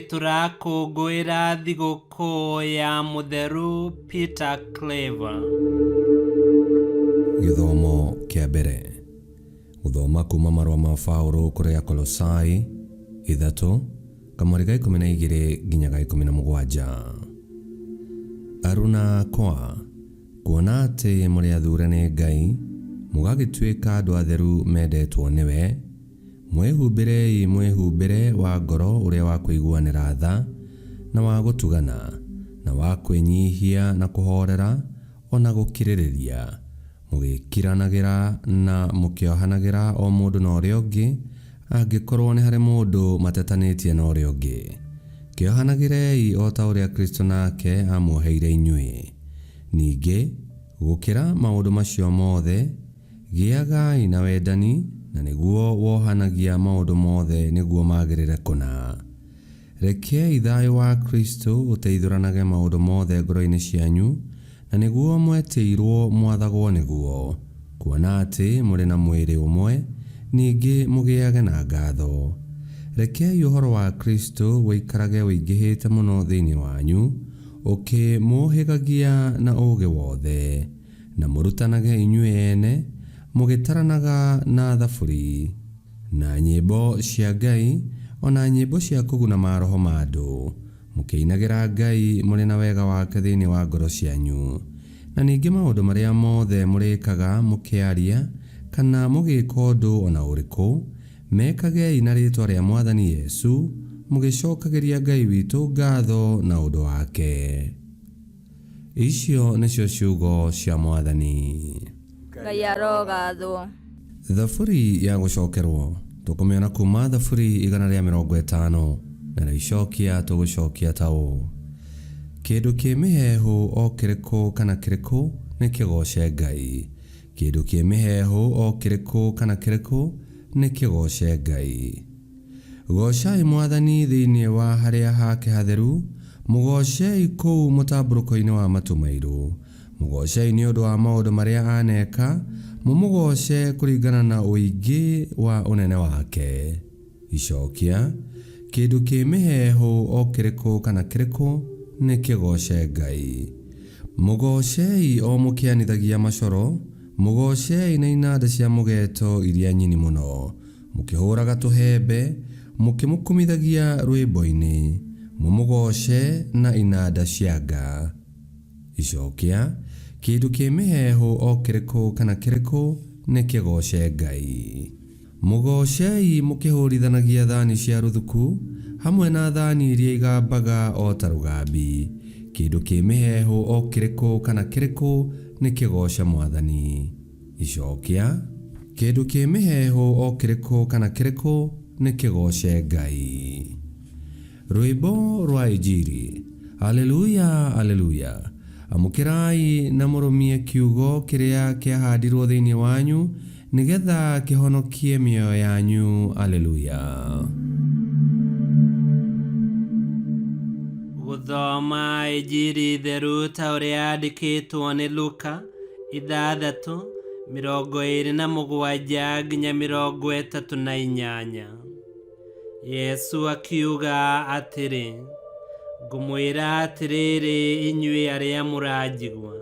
turakũngũĩra thigũkũ ya mũtheru Peter Claver. Gĩthomo kĩa mbere. Gũthoma kuma marũa ma Paũlũ kũrĩ Akolosai 3:12 nginya 17. Aruna akwa, kuona atĩ mũrĩ athure nĩ Ngai, mũgagĩtuĩka andũ atheru mendetwo nĩwe, mwĩhumbĩrei mwĩhumbĩre wa ngoro ũrĩa wa kũiguanĩra tha na wa gũtugana na wa kwĩnyihia na kũhorera ona gũkirĩrĩria, mũgĩkiranagĩra na mũkĩohanagĩra o mũndũ na ũrĩa ũngĩ, angĩkorwo nĩ harĩ mũndũ matetanĩtie na ũrĩa ũngĩ. Kĩohanagĩrei o ta ũrĩa Kristo nake amuoheire inyuĩ. Ningĩ, gũkĩra maũndũ macio mothe, gĩagai na wendani, na nĩguo wohanagia maũndũ mothe nĩguo magĩrĩre kũna. Rekei thayũ wa Kristo ũteithũranage maũndũ mothe ngoro-inĩ cianyu, na nĩguo mwetĩirwo mwathagwo nĩguo, kuona atĩ mũrĩ na mwĩrĩ ũmwe, ningĩ mũgĩage na ngatho. Rekei ũhoro wa Kristo wĩikarage wĩingĩhĩte mũno thĩinĩ wanyu, ũkĩmũhĩgagia na ũũgĩ wothe, na mũrutanage inyuĩ ene, mũgĩtaranaga na thaburi, na nyĩmbo cia Ngai, ona nyĩmbo cia kũguna maroho ma andũ, mũkĩinagĩra Ngai mũrĩ na wega wake thĩinĩ wa ngoro cianyu. Na ningĩ maũndũ marĩa mothe mũrĩkaga mũkĩaria, kana mũgĩka ũndũ ona ũrĩkũ, mekagei na rĩĩtwa rĩa Mwathani Yesu, mũgĩcokagĩria Ngai witũ ngatho na ũndũ wake. Icio nĩcio ciugo cia Mwathani. Ngai arogathwo. Thaburi ya gũcokerwo tũkũmĩona kuma thaburi 150, na rĩcokia tũgũcokia ta ũũ: kĩndũ kĩ mĩhehu o kĩrĩkũ kana kĩrĩkũ nĩ kĩgoce Ngai. Kĩndũ kĩ mĩhehu o kĩrĩkũ kana kĩrĩkũ nĩ kĩgoce Ngai. Gocai Mwathani thĩinĩ wa harĩa hake hatheru, mũgocei kũu mũtambũrũko-inĩ wa matu mairũ. Mũgocei nĩ ũndũ wa maũndũ marĩa aneka, mũmũgoce kũringana na ũingĩ wa ũnene wake. Icokia: kĩndũ kĩ mĩhehu o kĩrĩkũ kana kĩrĩkũ nĩ kĩgoce Ngai. Mũgocei o mũkĩanithagia macoro, mũgocei na inanda cia mũgeeto iria nyini mũno, mũkĩhũraga tũhembe, mũkĩmũkumithagia rwĩmbo-inĩ, mũmũgoce na inanda cia nga. Icokia: kĩndũ kĩ mĩhehu o kĩrĩkũ kana kĩrĩkũ nĩ kĩgoce Ngai. Mũgocei mũkĩhũrithanagia thani cia rũthuku, hamwe na thani iria igambaga o ta rũgambi. Kĩndũ kĩ mĩhehu o kĩrĩkũ kana kĩrĩkũ nĩ kĩgoce Mwathani. Icokia: kĩndũ kĩ mĩhehu o kĩrĩkũ kana kĩrĩkũ nĩ kĩgoce Ngai. Rwĩmbo rwa Injili. Aleluya, aleluya. Amũkĩrai na mũrũmie kiugo kĩrĩa kĩahandirwo thĩinĩ wanyu, nĩgetha kĩhonokie mĩoyo yanyu. Aleluya. Gũthoma Injili theru ta ũrĩa yandĩkĩtwo nĩ Luka 6:27 nginya 38. Yesu akiuga atĩrĩ: ngũmwĩra atĩrĩrĩ inyuĩ arĩa mũranjigua,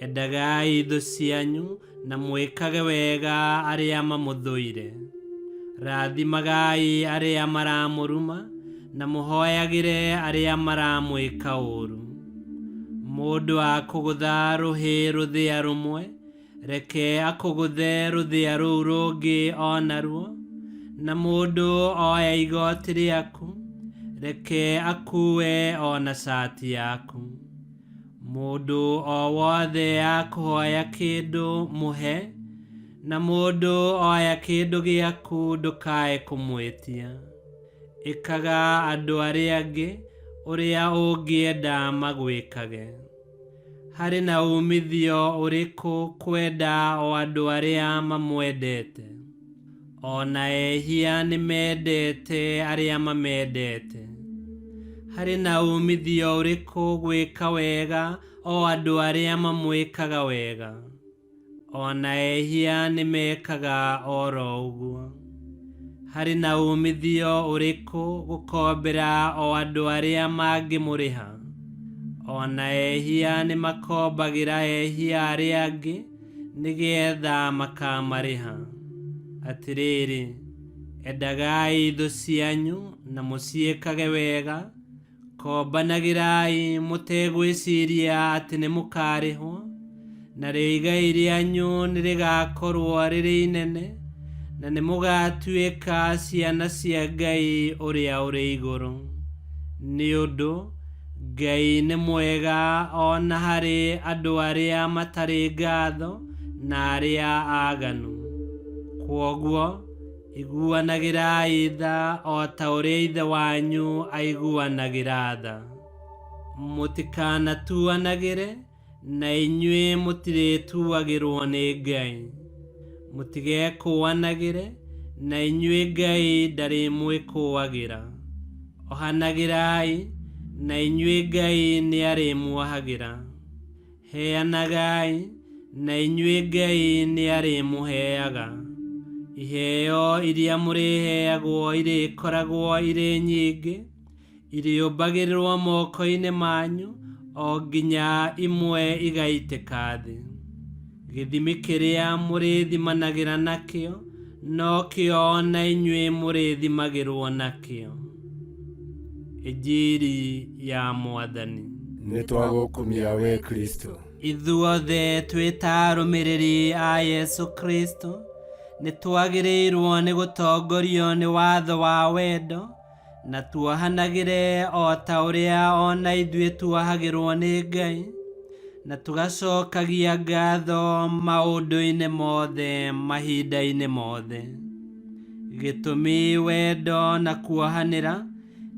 endagai thũ cianyu na mwĩkage wega arĩa mamũthũire, rathimagai arĩa maramũruma na mũhoyagĩre arĩa maramwĩka ũũru. Mũndũ akũgũtha rũhĩ rũthĩa rũmwe, reke akũgũthe rũthĩa rũu rũngĩ o naruo, na mũndũ oya igoti rĩaku, reke akuue o na cati yaku. Mũndũ o wothe akũhoya kĩndũ mũhe, na mũndũ oya kĩndũ gĩaku ndũkae kũmwĩtia. Ĩkaga andũ arĩa angĩ ũrĩa ũngĩenda magwĩkage. Harĩ na umithio ũrĩkũ kwenda o andũ arĩa mamwendete? Ona ehia nĩ mendete arĩa mamendete. Harĩ na umithio ũrĩkũ gwĩka wega o andũ arĩa mamwĩkaga wega? Ona ehia nĩ mekaga oro ũguo. hari na umithio uriku gukombera o andu aria mangimuriha. Ona ehia ni makombagira ehia aria angi nigetha makamariha. Atiriri, endagai ithu cianyu na muciikage wega, kombanagirai mutegwiciria ati ni mukarihwo, na igai rianyu nirigakorwo riri inene, na ni mugatuika ciana cia Ngai uria uri iguru. Ni undu Ngai ni mwega ona hari andu aria matari ngatho na aria aganu. Kwoguo iguanagirai tha o ta uria ithe wanyu aiguanagira tha. Mutikanatuanagire, na inyue mutirituagirwo ni Ngai. Mutigekuanagire, na inyue Ngai ndari mwikuagira. Ohanagirai, na inyue Ngai ni ari muahagira. Heanagai, na inyue Ngai ni ari muheaga. Iheo iria muriheagwo irikoragwo iri nyingi, iriumbagirirwo moko-ini manyu, o nginya imwe igaitika thi. Githimi kiria murithimanagĩra nakio, no kio na inyue mũrĩthimagĩrwo nakio. Injiri ya Mwathani. Nĩtwagũkumia we Kristo. Ithuothe twĩta arũmĩrĩri a Yesu Kristo, nĩtwagĩrĩirwo nĩ gũtongorio nĩ watho wa wendo, na tuohanagĩre o ta ũrĩa ona ithuĩ tuohagĩrwo nĩ Ngai, na tugacokagia ngatho maũndũ-inĩ mothe mahinda-inĩ mothe. Gĩtũmi wendo na kuohanĩra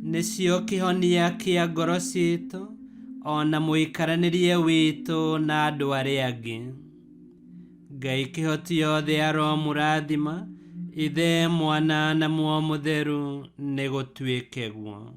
nĩcio kĩhonia kĩa ngoro citũ, ona mũikaranĩrie witũ na andũ arĩa angĩ. Ngai kĩhoti yothe aromũrathima, Ithe, Mwana na Muoyo Mũtheru, nĩ gũtuĩke guo.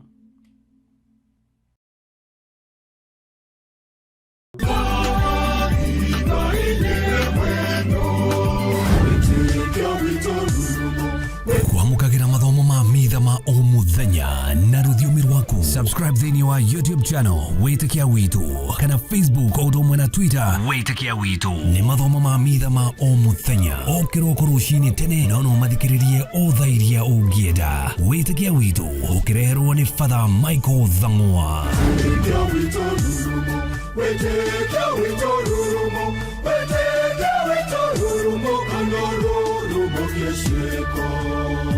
Kwamũkagĩra mathomo ma mitha ma o mũthenya na rũthiomi rwaku. Subscribe thĩinĩ wa YouTube channel Wĩtĩkia Witũ, kana Facebook o ũndũ ũmwe na Twitter Wĩtĩkia Witũ. Nĩ mathomo ma mitha ma o mũthenya, o kĩroko rũcinĩ tene, no mathikĩrĩrie o thaa iria ũngĩenda. Wĩtĩkia Witũ ũkĩreherwo nĩ Father Michael Thang'wa. Wĩtĩkia Witũ rurumo, Wĩtĩkia Witũ rurumo, Wĩtĩkia Witũ rurumo, kana rurumo kĩciko.